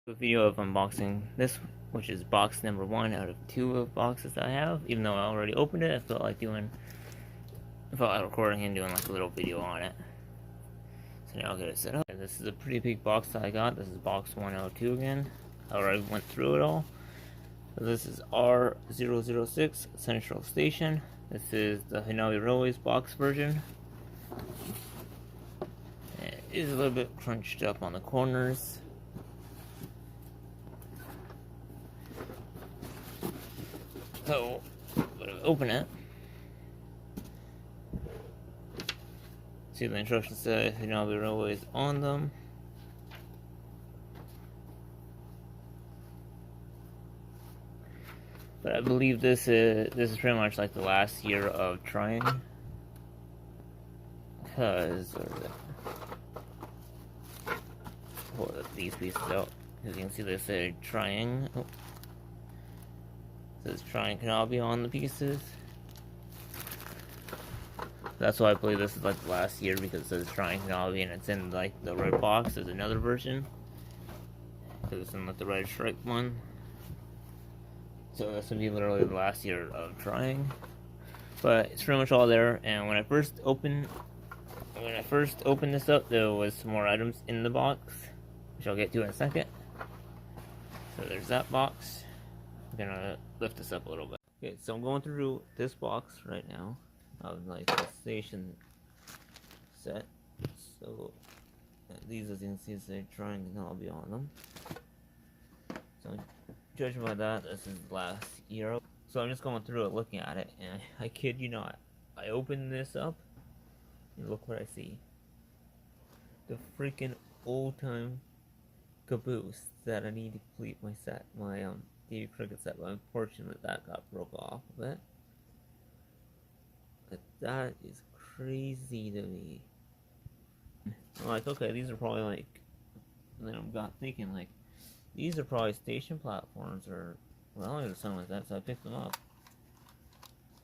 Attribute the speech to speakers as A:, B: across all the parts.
A: A video of unboxing this, which is box number 1 out of 2 of boxes I have. Even though I already opened it, I felt like recording and doing like a little video on it. So now I'll get it set up. And this is a pretty big box that I got. This is box 102 again. I already went through it all. So this is R006 Central Station. This is the Hinabi Railways box version. It is a little bit crunched up on the corners. So, when I open it, see the instructions say Hinabi Railways on them. But I believe this is pretty much like the last year of Triang, because hold these pieces out, as you can see they say Triang. Oh. It says Triang Hinabi on the pieces. That's why I believe this is like the last year, because it says Triang Hinabi and it's in like the red box. There's another version, because it's in like the red stripe one. So this would be literally the last year of Triang. But it's pretty much all there. And when I first opened this up, there was some more items in the box, which I'll get to in a second. So there's that box. I'm gonna lift this up a little bit. Okay, so I'm going through this box right now of like the station set. So these, as you can see, say Triang Hinabi on them. So judging by that, this is last year. So I'm just going through it, looking at it, and I kid you not, I open this up and look what I see. The freaking old time caboose that I need to complete my set, my TV cricket set, but unfortunately that got broke off of it. But that is crazy to me. I'm like, okay, these are probably like, and then I got thinking like, these are probably station platforms or rallies or something like that, so I picked them up.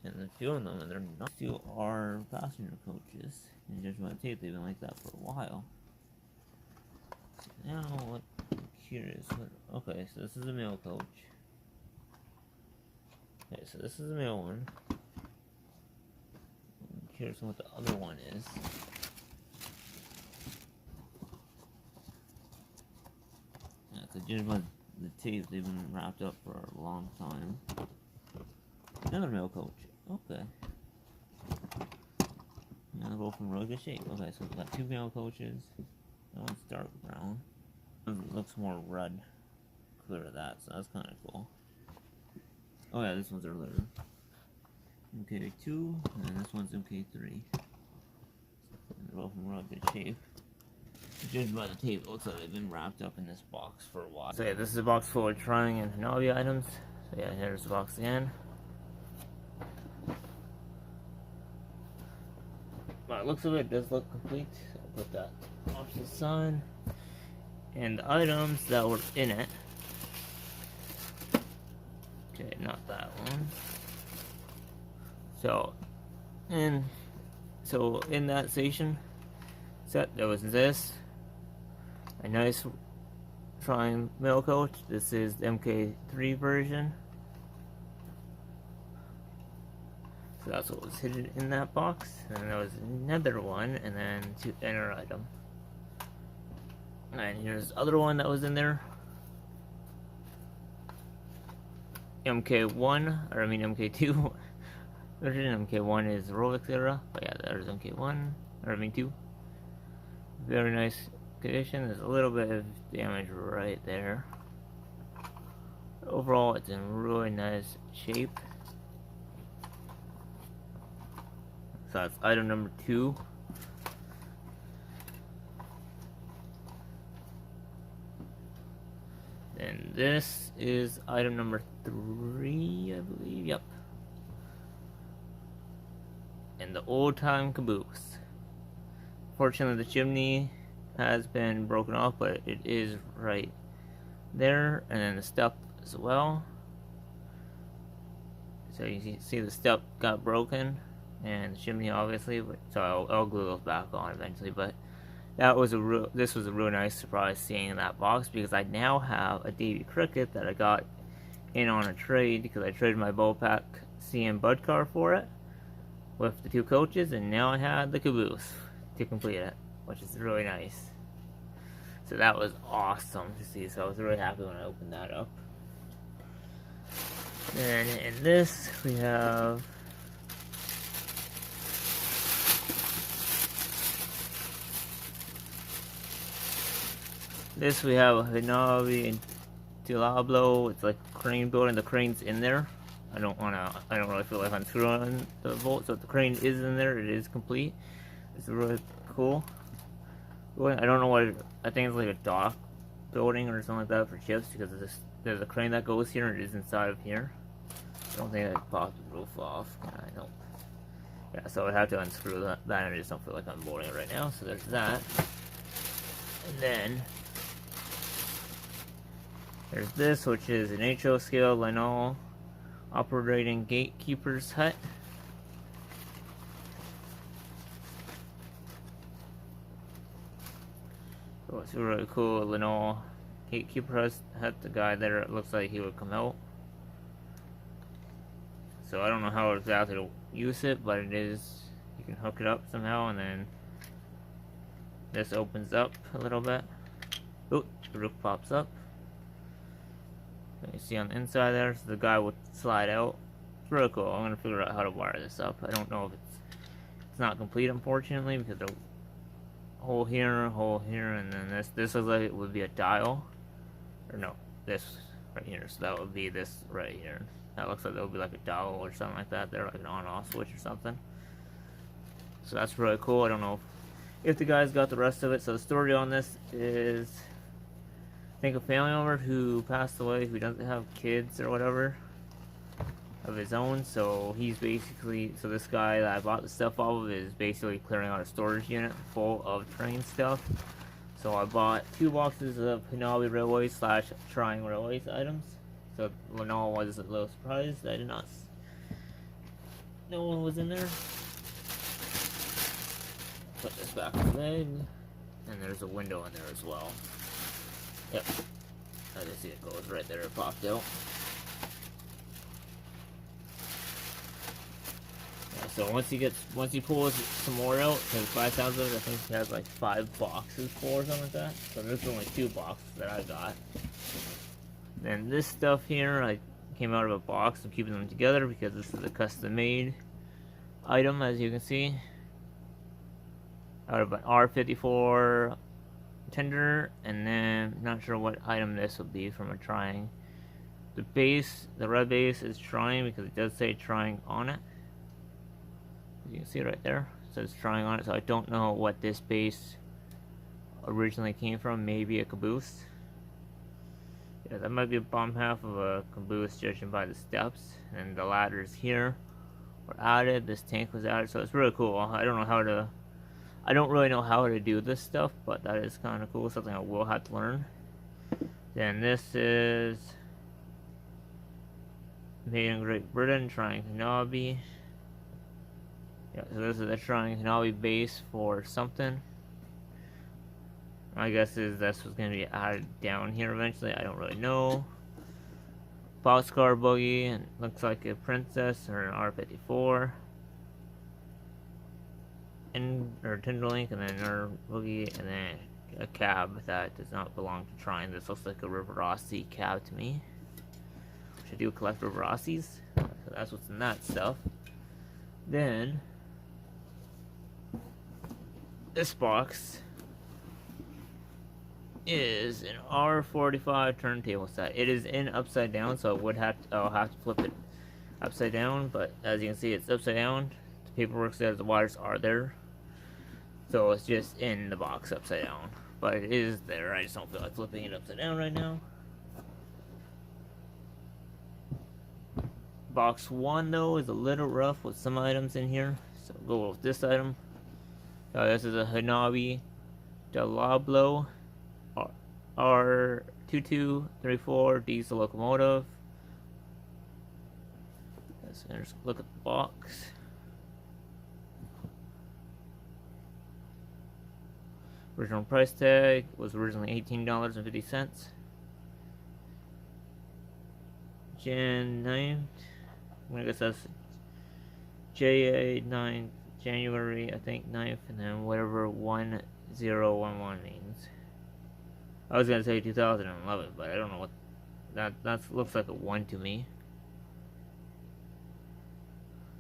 A: And there's two of them, and they're not. Two are passenger coaches. And judging by the tape, they've been like that for a while. So now, what, I'm curious. Okay, so this is a mail coach. Okay, so this is the mail one. I'm curious what the other one is. Yeah, so judging by the tape, they've been wrapped up for a long time. Another mail coach. Okay. Now they're both in really good shape. Okay, so we've got two mail coaches. That one's dark brown. It looks more red. Clear of that, so that's kind of cool. Oh yeah, this one's earlier. MK2, and this one's MK3. And they're both in really good shape. Judged by the tape, it looks like they've been wrapped up in this box for a while. So yeah, this is a box full of Triang and Hinabi items. So yeah, here's the box again. By the looks of it, it does look complete. So I'll put that off to the side. And the items that were in it. Okay, not that one. So in that station set, there was this, a nice Triang mail coach. This is the MK3 version. So that's what was hidden in that box. And then there was another one, and then to enter item. And here's the other one that was in there. MK1, or I mean MK2 version. MK1 is the Rolex era, but yeah, there's MK1, or I mean 2. Very nice condition. There's a little bit of damage right there. Overall, it's in really nice shape. So that's item number 2. And this is item number 3, I believe. Yep. And the old time caboose. Fortunately, the chimney has been broken off, but it is right there. And then the step as well. So you see the step got broken. And the chimney, obviously. So I'll glue those back on eventually. But this was a real nice surprise seeing that box, because I now have a Davy Cricket that I got in on a trade, because I traded my Bowpack CM Bud car for it with the 2 coaches, and now I had the caboose to complete it, which is really nice. So that was awesome to see, so I was really happy when I opened that up. Then in this we have a Hanabi and Diablo. It's like a crane building. The crane's in there. I don't really feel like unscrewing the bolt, so if the crane is in there, it is complete. It's really cool. I don't know what I think it's like a dock building or something like that for chips, because there's a crane that goes here and it is inside of here. I don't think I popped the roof off. I don't. Yeah, so I have to unscrew that, and I just don't feel like unbolting it right now. So there's that. And then there's this, which is an HO scale Lenol operating gatekeeper's hut. So it's really cool. Lenol gatekeeper hut. The guy there, it looks like he would come out. So I don't know how exactly to use it, but it is, you can hook it up somehow, and then this opens up a little bit. Oh, the roof pops up. You see on the inside there, so the guy would slide out. It's really cool. I'm gonna figure out how to wire this up. I don't know if it's not complete, unfortunately, because the hole here, and then this looks like it would be a dial, or no, this right here. So that would be this right here. That looks like that would be like a dial or something like that. They're like an on-off switch or something. So that's really cool. I don't know if the guys got the rest of it. So the story on this is, I think, a family member who passed away, who doesn't have kids or whatever of his own. So he's basically, so this guy that I bought the stuff off of is basically clearing out a storage unit full of train stuff. So I bought 2 boxes of Hanabi Railways / Triang Railways items. So Lenol was a little surprised. I did not. No one was in there. Put this back in the bag, and there's a window in there as well. Yep, as you see, it goes right there. It popped out. Yeah, so once he pulls some more out, because 5,000 of it, I think he has like 5 boxes full or something like that. So there's only 2 boxes that I got. And this stuff here, I came out of a box. I'm keeping them together because this is a custom-made item, as you can see. Out of an R54 tender, and then not sure what item this would be from a Triang. The base, the red base, is Triang because it does say Triang on it. You can see it right there. It says Triang on it, so I don't know what this base originally came from. Maybe a caboose. Yeah, that might be a bottom half of a caboose, judging by the steps. And the ladders here were added. This tank was added, so it's really cool. I don't really know how to do this stuff, but that is kind of cool. Something I will have to learn. Then this is made in Great Britain, Triang Hanabi. Yeah, so this is a Triang Hanabi base for something. My guess is this was going to be added down here eventually. I don't really know. Boxcar buggy, and looks like a Princess or an R54. Or Tinderlink, and then our buggy, and then a cab that does not belong to Triang. This looks like a River Rossi cab to me. Which I do collect River Rossis. So that's what's in that stuff. Then this box is an R45 turntable set. It is in upside down, so I'll have to flip it upside down, but as you can see, it's upside down. The paperwork says the wires are there, so it's just in the box upside down, but it is there. I just don't feel like flipping it upside down right now. Box 1 though is a little rough with some items in here, so we'll go with this item. This is a Hanabi Diablo R2234 diesel locomotive. Let's just look at the box. Original price tag was originally $18.50. Jan 9th. I guess that's JA 9th, January, I think 9th, and then whatever 1011 means. I was gonna say 2011, but I don't know what that looks like a 1 to me.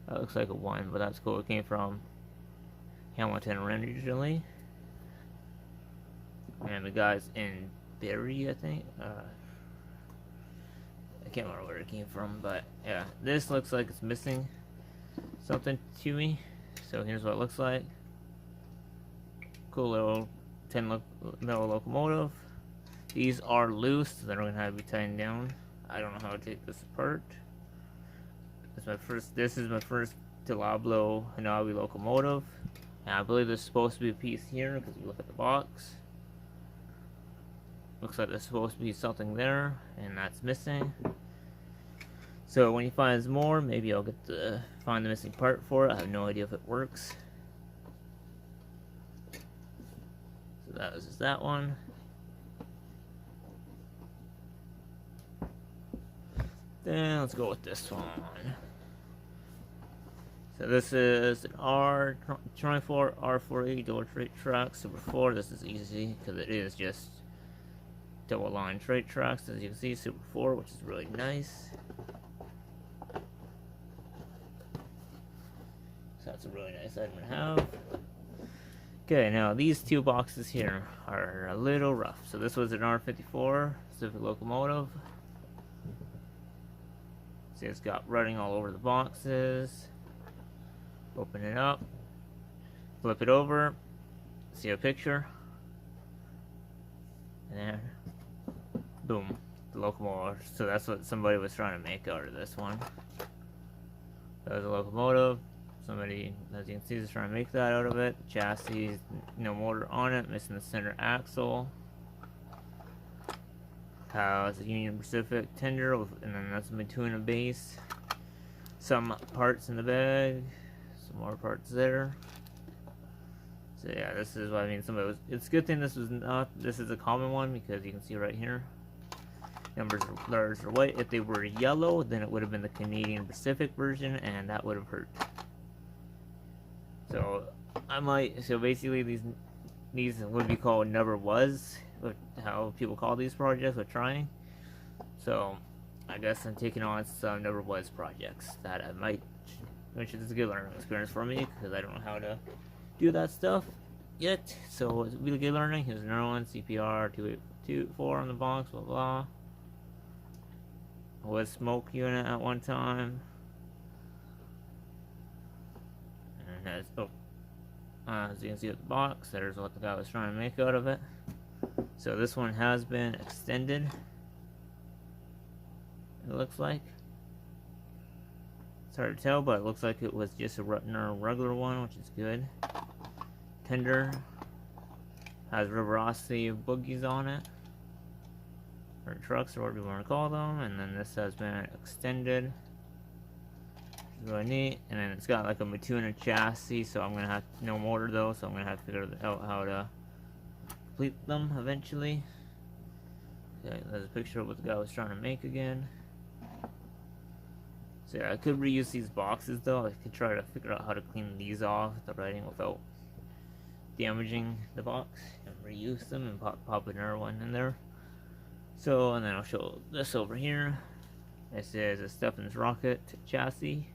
A: That looks like a 1, but that's cool. It came from Hamilton originally. And the guy's in Barrie, I think. I can't remember where it came from, but yeah, this looks like it's missing something to me. So here's what it looks like. Cool little 10 metal locomotive. These are loose, so they're going to have to be tightened down. I don't know how to take this apart. This is my first Diablo Hanabi locomotive. And I believe there's supposed to be a piece here because you look at the box. Looks like there's supposed to be something there, and that's missing. So when he finds more, maybe I'll get to find the missing part for it. I have no idea if it works. So that was just that one. Then let's go with this one. So this is an R24 R48 double straight track Super 4. This is easy because it is just double line straight tracks, as you can see, Super 4, which is really nice. So that's a really nice item to have. Okay, now these two boxes here are a little rough. So this was an R54 Pacific locomotive. See, it's got running all over the boxes. Open it up, flip it over, see a picture, and then boom, the locomotive. So that's what somebody was trying to make out of this one. That was a locomotive. Somebody, as you can see, is trying to make that out of it. Chassis, no motor on it, missing the center axle. Has a Union Pacific tender, and then that's a Matuna base. Some parts in the bag. Some more parts there. So yeah, this is what I mean. It's a good thing this is a common one, because you can see right here, letters are white. If they were yellow, then it would have been the Canadian Pacific version, and that would have hurt. So so basically these would be called never was, how people call these projects with Triang. So I guess I'm taking on some never was projects that I might, which is a good learning experience for me, because I don't know how to do that stuff yet. So it's really good learning. Here's another one, CPR 2824 on the box, blah blah. Was smoke unit at one time. And has, as you can see with the box, there's what the guy was trying to make out of it. So this one has been extended, it looks like. It's hard to tell, but it looks like it was just a regular one, which is good. Tender. Has Riverosity boogies on it. Or trucks, or whatever you want to call them. And then this has been extended. Which is really neat. And then it's got like a Matuna chassis, so I'm going to have no motor though, so I'm going to have to figure out how to complete them eventually. Okay, there's a picture of what the guy was trying to make again. So yeah, I could reuse these boxes though. I could try to figure out how to clean these off the writing without damaging the box, and reuse them and pop another one in there. So, and then I'll show this over here. This is a Stephen's Rocket chassis.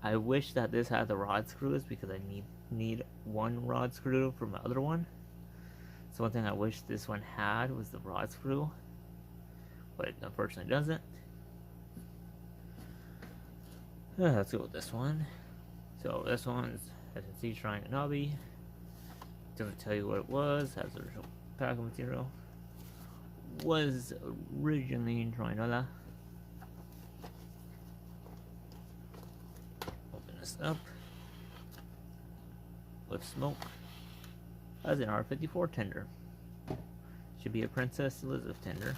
A: I wish that this had the rod screws, because I need one rod screw for my other one. So one thing I wish this one had was the rod screw, but it unfortunately doesn't. Let's go with this one. So this one's, as you can see, Triang Hanabi. Doesn't tell you what it was. Has the original pack of material. Was originally in Triang. Open this up. With smoke. As an R54 tender. Should be a Princess Elizabeth tender,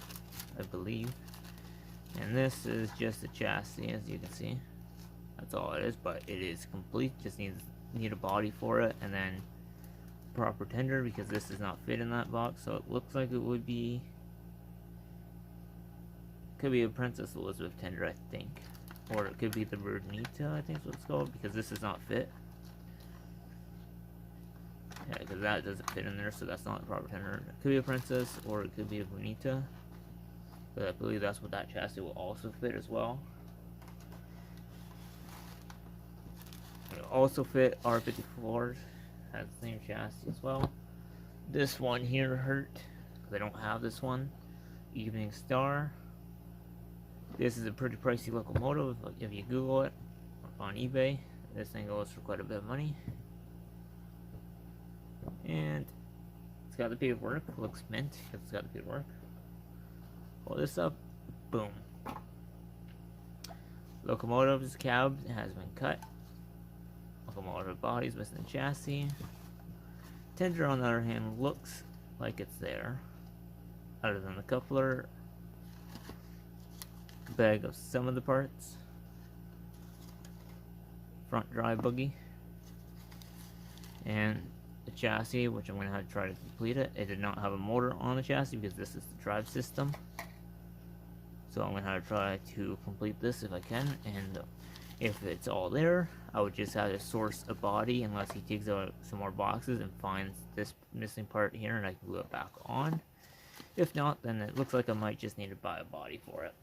A: I believe. And this is just a chassis, as you can see. That's all it is, but it is complete. Just need a body for it, and then proper tender because this does not fit in that box. So it looks like it would be, could be a Princess Elizabeth tender, I think, or it could be the Bernita, I think is what it's called, because this does not fit. Yeah, because that doesn't fit in there, so that's not a proper tender. It could be a Princess, or it could be a Bernita, but I believe that's what that chassis will also fit as well. It'll also fit R54s, has the same chassis as well. This one here hurt, because I don't have this one. Evening Star. This is a pretty pricey locomotive. If you Google it on eBay, this thing goes for quite a bit of money. And it's got the paperwork. Looks mint because it's got the paperwork. Pull this up. Boom. Locomotive's cab has been cut. Locomotive body's missing the chassis. Tender, on the other hand, looks like it's there, other than the coupler. Bag of some of the parts. Front drive buggy. And the chassis, which I'm going to have to try to complete it. It did not have a motor on the chassis because this is the drive system. So I'm going to have to try to complete this if I can. And if it's all there, I would just have to source a body unless he takes out some more boxes and finds this missing part here and I can glue it back on. If not, then it looks like I might just need to buy a body for it.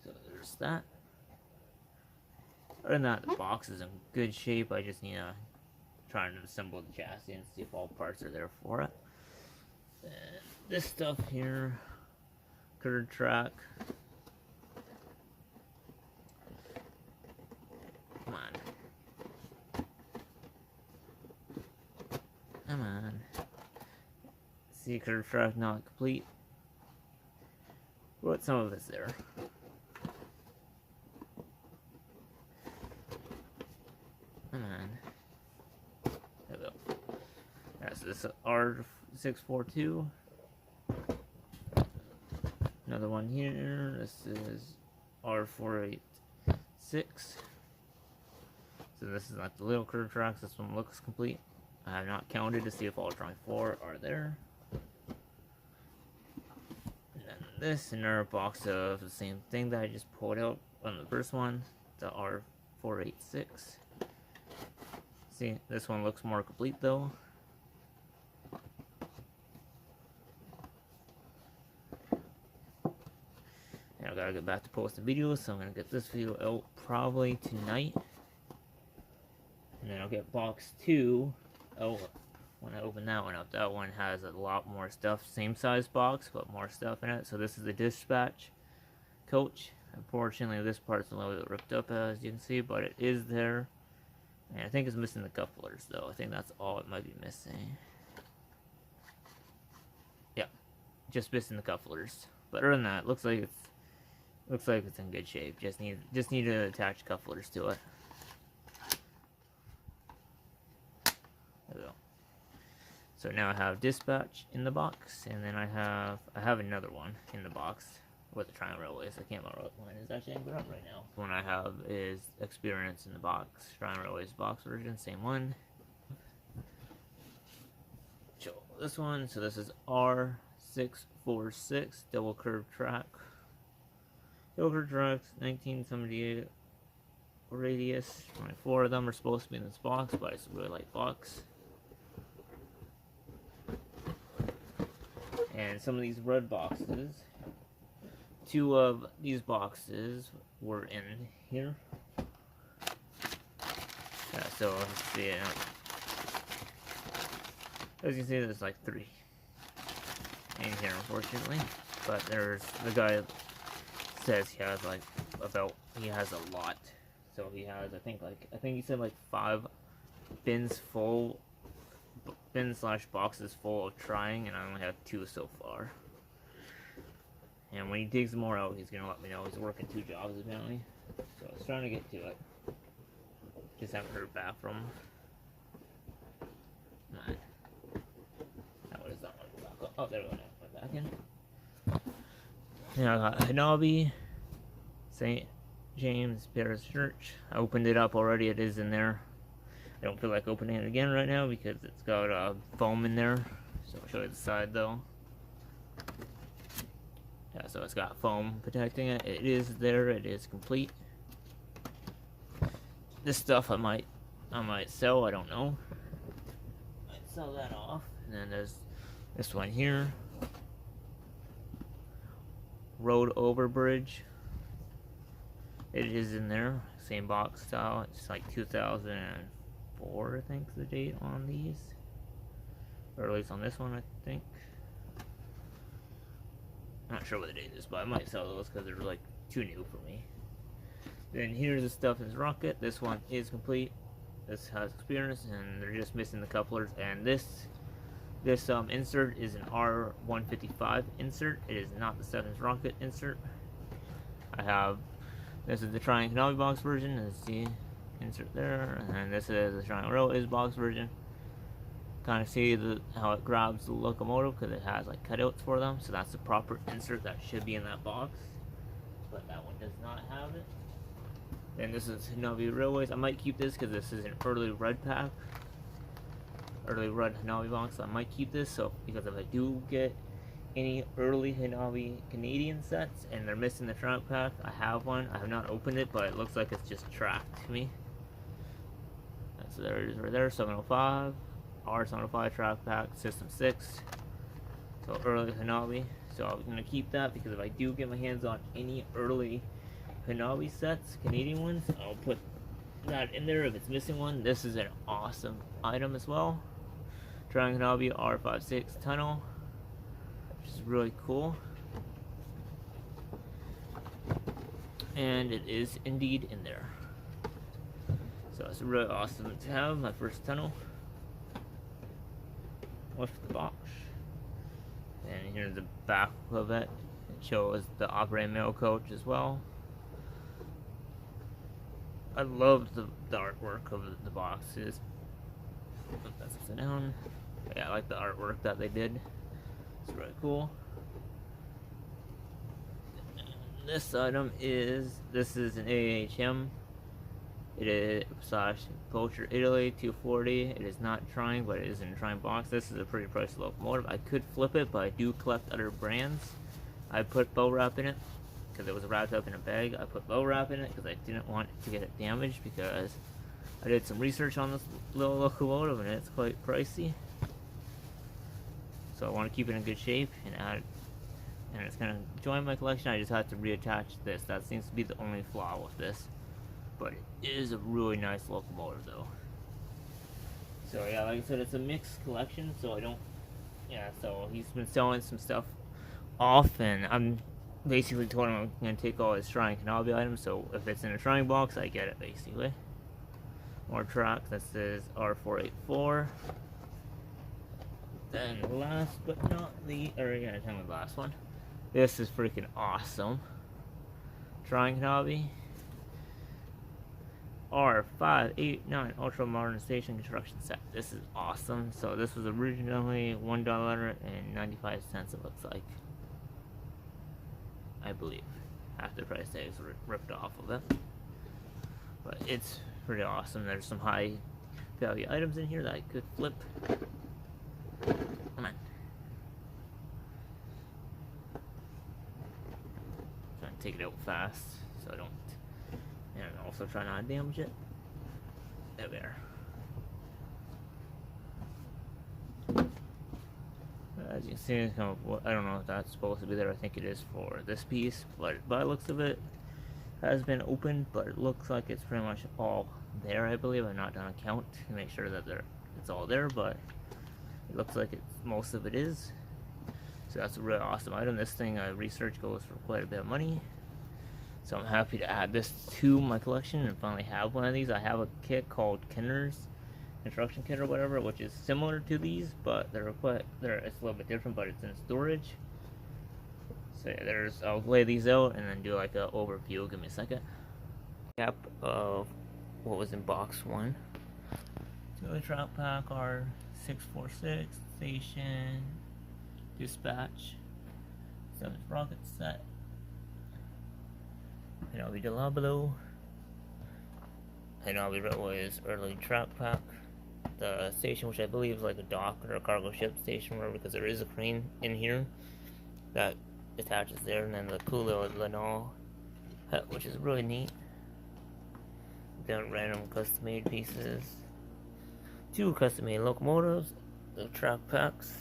A: So there's that. Other than that, the box is in good shape. I just need to try and assemble the chassis and see if all parts are there for it. And this stuff here, curved track. Come on. Come on. See, curved track not complete. But some of it's there. Come on. There we go. That's this R642. Another one here. This is R486. So this is like the little curved tracks. This one looks complete. I have not counted to see if all 4 are there. And then this, another box of the same thing that I just pulled out on the first one. The R486. See, this one looks more complete though. And I gotta get back to posting videos, so I'm gonna get this video out probably tonight. And then I'll get box 2 out when I open that one up. That one has a lot more stuff. Same size box, but more stuff in it. So this is the dispatch coach. Unfortunately, this part's a little bit ripped up, as you can see, but it is there. And I think it's missing the couplers, though. I think that's all it might be missing. Yeah, just missing the couplers. But other than that, looks like it's in good shape. Just need to attach couplers to it. There we go. So now I have dispatch in the box, and then I have another one in the box with the Triang Railways. I can't remember what one is actually anchored up right now. The one I have is Experience in the box. Triang Railways box version, same one. So this one, so this is R646 double curved track. Double curved tracks, 1978 radius. Only 4 of them are supposed to be in this box, but it's a really light box. And some of these red boxes, 2 of these boxes were in here. So let's see. As you can see, there's like 3 in here, unfortunately. But there's the guy says he has like he has a lot. So he has, I think he said like 5 bins / boxes full of Triang, and I only have 2 so far. And when he digs more out, he's gonna let me know. He's working 2 jobs apparently, so I was trying to get to it. Just haven't heard back from him. Nah. That one is not one back up. Oh, there we go. Now went back in. Now I got Hanabi, St. James Parish Church. I opened it up already. It is in there. I don't feel like opening it again right now because it's got foam in there. So I'll show you the side though. Yeah, so it's got foam protecting it. It is there. It is complete. This stuff I might sell. I don't know. Might sell that off. And then there's this one here. Road over bridge. It is in there. Same box style. It's like 2004, I think, the date on these. Or at least on this one, I think. I'm not sure what the date is, but I might sell those because they're like too new for me. Then here's the stuff in this rocket. This one is complete. This has experience, and they're just missing the couplers. And this insert is an R155 insert. It is not the 7-inch rocket insert. This is the Triang Hanabi box version. Let's see, insert there, and this is the Triang Row is box version. Kind of see how it grabs the locomotive because it has like cutouts for them. So that's the proper insert that should be in that box, but that one does not have it. Then this is Hanabi Railways. I might keep this because this is an early red pack, early red Hanabi box. So I might keep this because if I do get any early Hanabi Canadian sets and they're missing the track pack, I have one. I have not opened it, but it looks like it's just tracked to me. So there it is right there, 705, R705 track pack, system 6. So early Hanabi. So I'm going to keep that because if I do get my hands on any early Hanabi sets, Canadian ones, I'll put that in there if it's missing one. This is an awesome item as well. Triang Hanabi R56 tunnel, which is really cool, and it is indeed in there. So it's really awesome to have my first tunnel with the box. And here's the back of it. It shows the operating mail coach as well. I love the artwork of the boxes. That's upside down. Yeah, I like the artwork that they did. It's really cool. This item is an AHM. It is / Poacher Italy 240. It is not Triang, but it is in a Triang box. This is a pretty pricey locomotive. I could flip it, but I do collect other brands. I put bow wrap in it because it was wrapped up in a bag. I put bow wrap in it because I didn't want it to get damaged because I did some research on this little locomotive and it's quite pricey. So I want to keep it in good shape and it's going to join my collection. I just had to reattach this. That seems to be the only flaw with this. But it is a really nice locomotive though. So yeah, like I said, it's a mixed collection, so so he's been selling some stuff off, and I'm basically told him I'm going to take all his Triang Hanabi items, so if it's in a Triang box, I get it basically. More tracks. This is R484. Then last but not least, tell me the last one. This is freaking awesome. Triang Hanabi R589 Ultra Modern Station Construction Set. This is awesome. So this was originally $1.95, it looks like. I believe. After price tags were ripped off of it. But it's pretty awesome. There's some high value items in here that I could flip. Come on. Trying to take it out fast so I don't, and also try not to damage it. There we are. As you can see, it's kind of, I don't know if that's supposed to be there. I think it is for this piece, but by the looks of it, has been opened, but it looks like it's pretty much all there. I believe I've not done a count to make sure that it's all there, but it looks like most of it is. So that's a really awesome item. This thing I researched goes for quite a bit of money. So I'm happy to add this to my collection and finally have one of these. I have a kit called Kenner's Construction Kit or whatever, which is similar to these, but it's a little bit different, but it's in storage. So yeah, I'll lay these out and then do like an overview. Give me a second. Cap of what was in box 1. So the trap pack are 646 station dispatch 7 rocket set. And I'll be down below. Hanabi Railway's early track pack. The station, which I believe is like a dock or a cargo ship station, whatever, because there is a crane in here that attaches there, and then the cool little Lanol hut, which is really neat. Then random custom-made pieces. 2 custom-made locomotives, the track packs.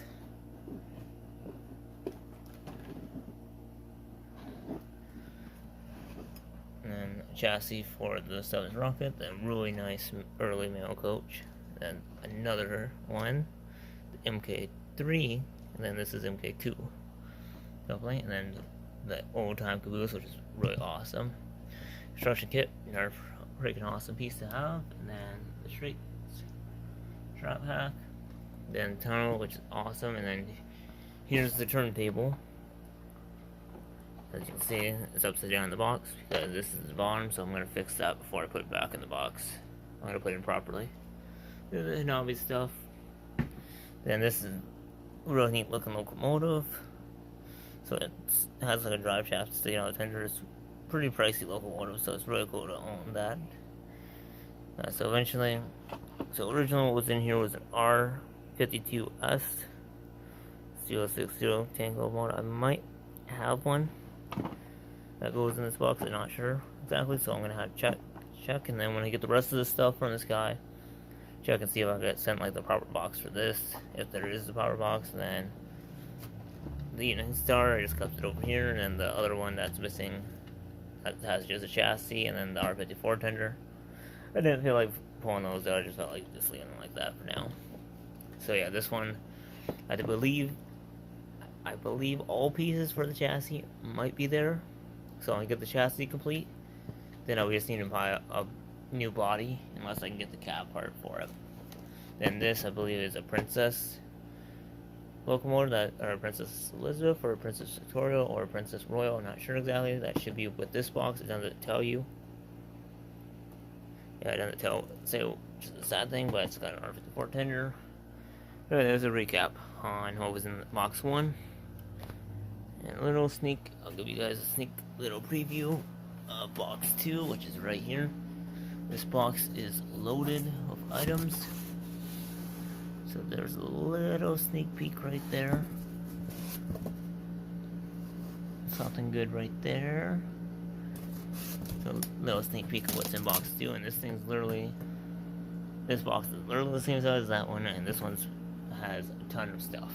A: And then a chassis for the 7th rocket, then really nice early mail coach. Then another one, the MK3, and then this is MK2. And then the old time caboose, which is really awesome. Construction kit, another freaking awesome piece to have. And then the straight strap pack, then tunnel, which is awesome. And then here's the turntable. As you can see, it's upside down in the box because this is the bottom, so I'm going to fix that before I put it back in the box. I'm going to put it in properly. The Hanabi stuff. Then this is a really neat looking locomotive. So it has like a drive shaft sticking out of the tender. It's pretty pricey locomotive, so it's really cool to own that. So original was in here was an R52S 060 Tango motor. I might have one that goes in this box. I'm not sure exactly, so I'm gonna have to check, and then when I get the rest of this stuff from this guy, check and see if I get sent like the proper box for this. If there is a power box, then the Unity Star, I just kept it over here, and then the other one that's missing that has just a chassis, and then the R54 tender. I didn't feel like pulling those out, I just felt like just leaving them like that for now. So yeah, this one, I believe all pieces for the chassis might be there. So I'll get the chassis complete, then I just need to buy a new body, unless I can get the cab part for it. Then this, I believe, is a Princess locomotive, or a Princess Elizabeth, or a Princess Victoria, or a Princess Royal. I'm not sure exactly. That should be with this box. It doesn't tell you. Yeah, it doesn't say, which is a sad thing, but it's got an R54 tender. Anyway, there's a recap on what was in box 1. And a little sneak, I'll give you guys a sneak little preview of box 2, which is right here. This box is loaded with items. So there's a little sneak peek right there. Something good right there. So a little sneak peek of what's in box 2, and this box is literally the same size as that one, and this one has a ton of stuff.